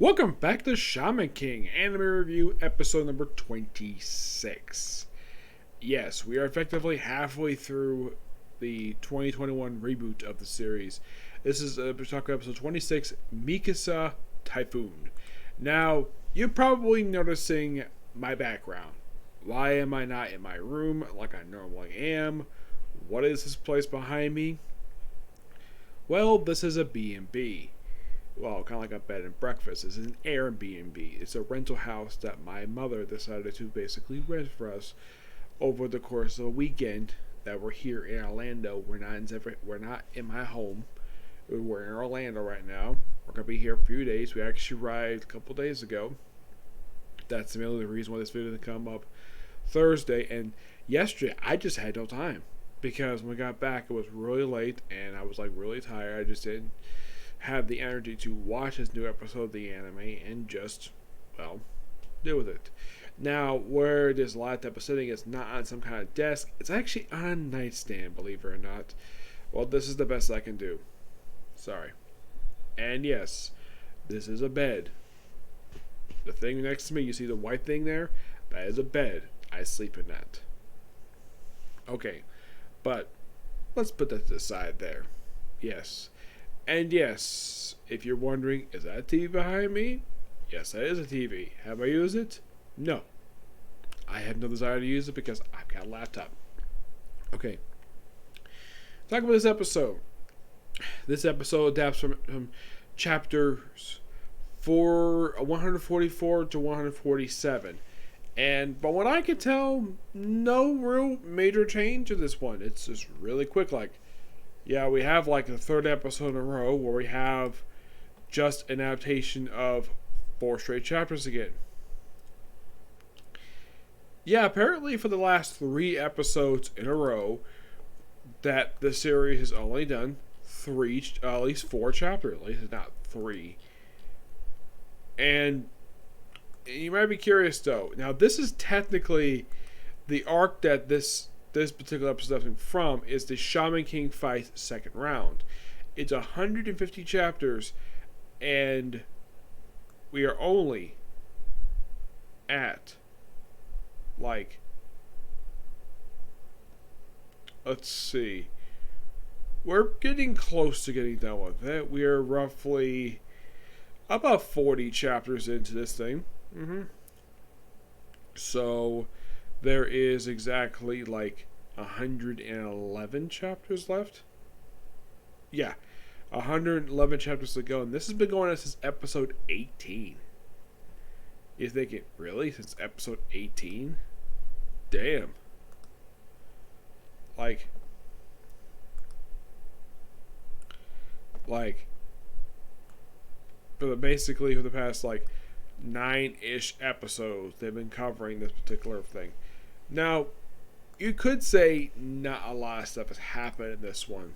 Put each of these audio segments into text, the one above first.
Welcome back to Shaman King Anime Review episode number 26. Yes, we are effectively halfway through the 2021 reboot of the series. This is episode 26, Mikihisa Typhoon. Now, you're probably noticing my background. Why am I not in my room like I normally am? What is this place behind me? Well, this is a B&B. Well, kind of like a bed and breakfast. It's an Airbnb. It's a rental house that my mother decided to basically rent for us over the course of a weekend that we're here in Orlando. We're not in my home. We're in Orlando right now. We're gonna be here a few days. We actually arrived a couple days ago. That's the only reason why this video didn't come up Thursday. And yesterday, I just had no time because when we got back, it was really late and I was like really tired. I just didn't have the energy to watch this new episode of the anime and just, well, deal with it. Now, where this laptop is sitting is not on some kind of desk. It's actually on a nightstand, believe it or not. Well, this is the best I can do. Sorry. And yes, this is a bed. The thing next to me, you see the white thing there? That is a bed. I sleep in that. Okay, but let's put that to the side there. Yes. And yes, if you're wondering, is that a TV behind me? Yes, that is a TV. Have I used it? No. I have no desire to use it because I've got a laptop. Okay. Talk about this episode. This episode adapts from chapters 144 to 147. And from what I can tell, no real major change to this one. It's just really quick, yeah, we have like the third episode in a row where we have just an adaptation of 4 straight chapters again. Yeah, apparently for the last 3 episodes in a row that the series has only done at least 4 chapters, at least not 3. And you might be curious though. Now this is technically the arc that this particular episode from is the Shaman King fight second round. It's 150 chapters, and we are only at let's see. We're getting close to getting done with it. We are roughly about 40 chapters into this thing. So there is exactly 111 chapters left. Yeah, 111 chapters to go, and this has been going on since episode 18. You're thinking, really? Since episode 18? Damn. Basically for the past 9-ish episodes, they've been covering this particular thing. Now, you could say not a lot of stuff has happened in this one.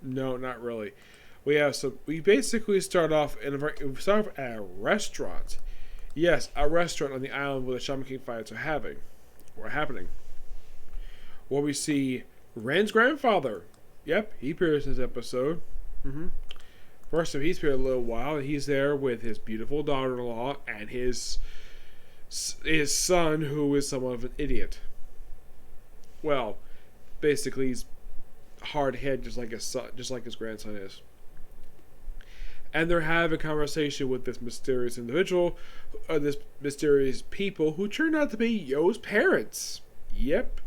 No, not really. We basically start off at a restaurant. Yes, a restaurant on the island where the Shaman King fights are happening. Where we see Ren's grandfather. Yep, he appears in this episode. First of all, he's here a little while. He's there with his beautiful daughter-in-law and his son, who is somewhat of an idiot. Well, basically, he's hard-headed, just like his grandson is. And they're having a conversation with this mysterious individual, this mysterious people who turn out to be Yo's parents. Yep,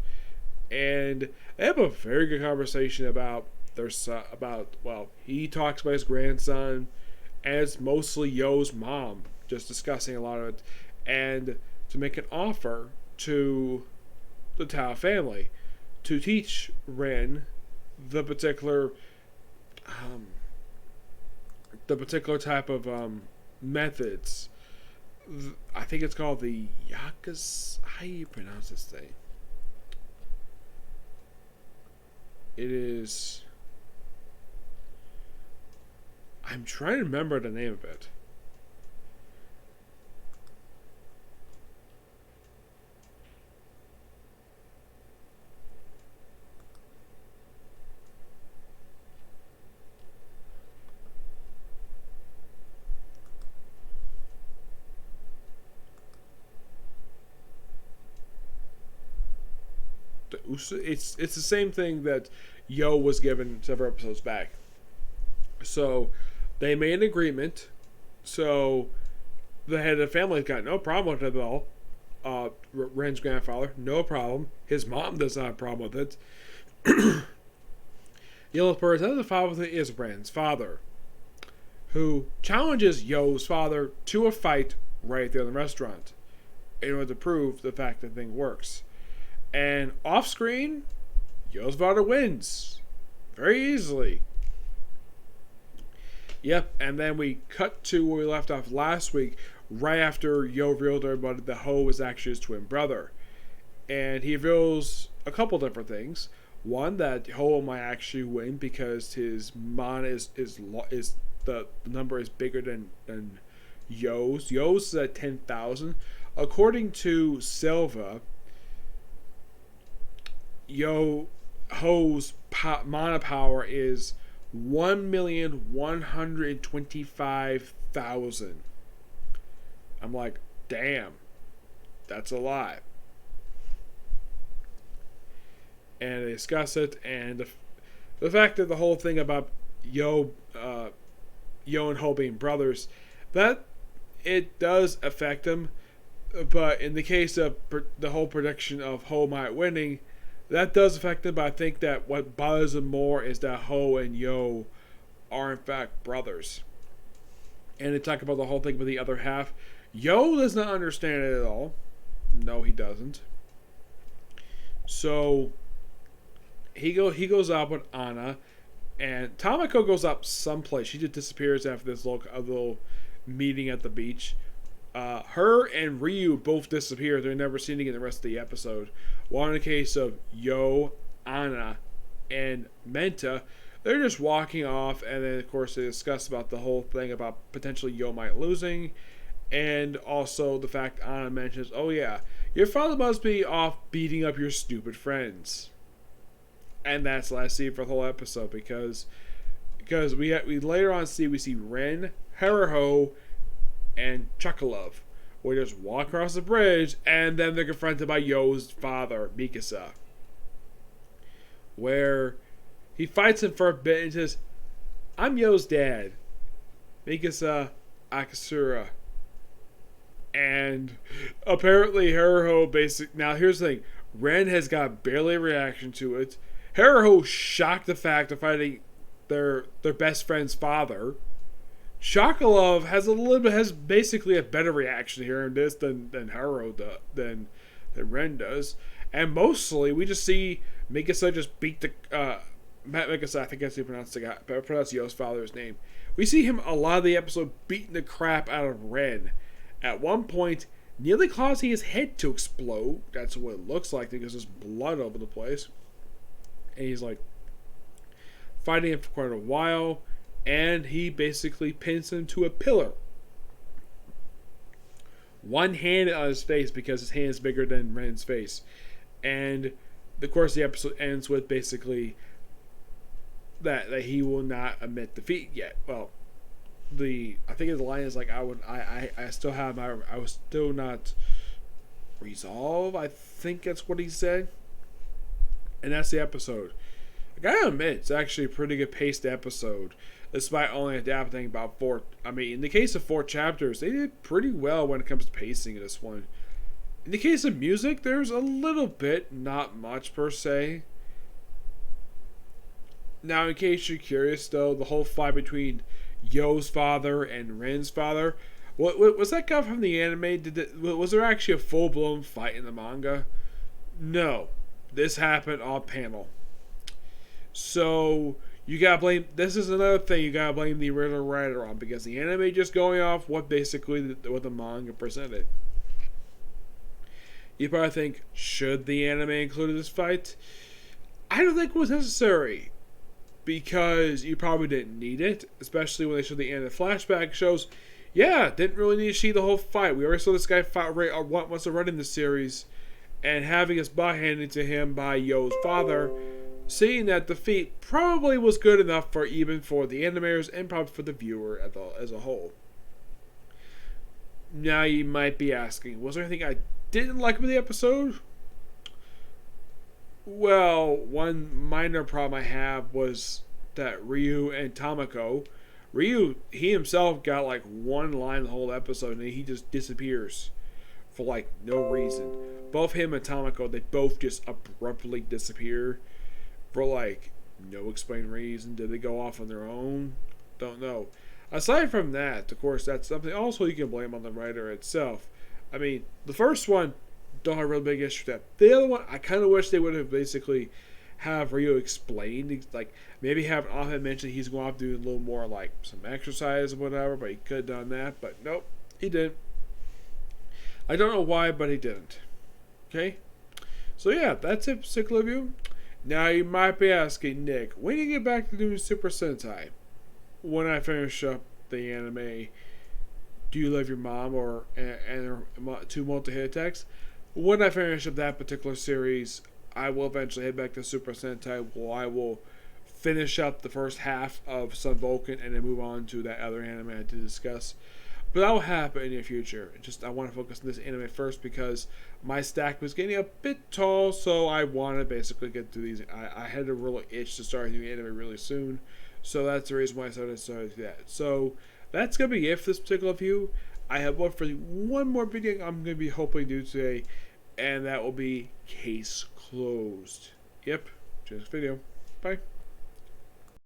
and they have a very good conversation about their son. He talks about his grandson, and it's mostly Yo's mom, just discussing a lot of it, and to make an offer to the Tao family to teach Ren the particular type of methods. I think it's called the Yakas. How do you pronounce this thing? It is. I'm trying to remember the name of it. It's the same thing that Yo was given several episodes back. So they made an agreement. So the head of the family got no problem with it at all. Ren's grandfather, no problem. His mom does not have a problem with it. The only person that has a problem with it is Ren's father, who challenges Yo's father to a fight right there in the restaurant in order to prove the fact that the thing works. And off screen, Yo's father wins very easily. Yep, and then we cut to where we left off last week, right after Yo revealed to everybody that Ho was actually his twin brother. And he reveals a couple different things. One, that Ho might actually win because his mana is the number is bigger than Yo's. Yo's is at 10,000. According to Silva, Ho's mana power is 1,125,000. I'm like, damn, that's a lot. And they discuss it, and the fact that the whole thing about Yo and Ho being brothers, that it does affect them. But in the case of the whole prediction of Ho might winning, that does affect them. But I think that what bothers them more is that Ho and Yo are in fact brothers. And they talk about the whole thing with the other half. Yo does not understand it at all. No, he doesn't. So he goes out with Anna, and Tamako goes up someplace. She just disappears after this little meeting at the beach. Her and Ryu both disappear. They're never seen again the rest of the episode. While in the case of Yo, Anna, and Menta, they're just walking off, and then of course they discuss about the whole thing about potentially Yo might losing, and also the fact Anna mentions, oh yeah, your father must be off beating up your stupid friends. And that's the last scene for the whole episode, because we later on we see Ren, Haruho, and Chocolove. We just walk across the bridge, and then they're confronted by Yo's father, Mikihisa, where he fights him for a bit and says, I'm Yo's dad, Mikihisa Akasura. And apparently Haruho now here's the thing, Ren has got barely a reaction to it. Haruho shocked the fact of fighting their best friend's father. Chocolove has basically a better reaction here in this than Haruho than Ren does. And mostly we just see Mikihisa just beat the Mikihisa, I think that's how you pronounce Yo's father's name. We see him a lot of the episode beating the crap out of Ren. At one point, nearly causing his head to explode. That's what it looks like because there's blood over the place. And he's like fighting him for quite a while, and he basically pins him to a pillar. One hand on his face because his hand is bigger than Ren's face. And of course the episode ends with basically that he will not admit defeat yet. Well, I think the line is like I was still not resolved. I think that's what he said. And that's the episode. I gotta admit, it's actually a pretty good paced episode, despite only adapting about 4. I mean, in the case of 4 chapters, they did pretty well when it comes to pacing in this one. In the case of music, there's a little bit, not much per se. Now, in case you're curious, though, the whole fight between Yo's father and Ren's father, was that guy from the anime? Was there actually a full-blown fight in the manga? No. This happened on panel. So, you gotta blame... This is another thing you gotta blame the original writer on, because the anime just going off what the manga presented. You probably think, should the anime include this fight? I don't think it was necessary. Because you probably didn't need it, especially when they showed the end of the flashback shows. Yeah, didn't really need to see the whole fight. We already saw this guy fight once running the series, and having his butt handed to him by Yo's father, seeing that defeat probably was good enough for the animators and probably for the viewer as a whole. Now you might be asking, was there anything I didn't like about the episode? Well, one minor problem I have was that Ryu and Tamako. Ryu, he himself got like one line the whole episode, and he just disappears for like no reason. Both him and Tamako, they both just abruptly disappear for like no explained reason. Did they go off on their own? Don't know. Aside from that, of course, that's something also you can blame on the writer itself. I mean, the first one, don't have a real big issue with that. The other one, I kind of wish they would have basically have Ryo explained, like maybe have Ahmed mention he's going to do a little more like some exercise or whatever, but he could have done that. But nope, he didn't. I don't know why, but he didn't. Okay? So yeah, that's it, particular review. Now you might be asking, Nick, when do you get back to doing Super Sentai? When I finish up the anime, Do You Love Your Mom or and her two multi-hit attacks? When I finish up that particular series, I will eventually head back to Super Sentai, where I will finish up the first half of Sun Vulcan and then move on to that other anime I had to discuss. But that will happen in the future. Just I want to focus on this anime first because my stack was getting a bit tall, so I want to basically get through these. I had a real itch to start a new anime really soon, so that's the reason why I started that. So that's gonna be it for this particular view. I have one more video I'm gonna be hoping to do today, and that will be Case Closed. Yep, just video. Bye.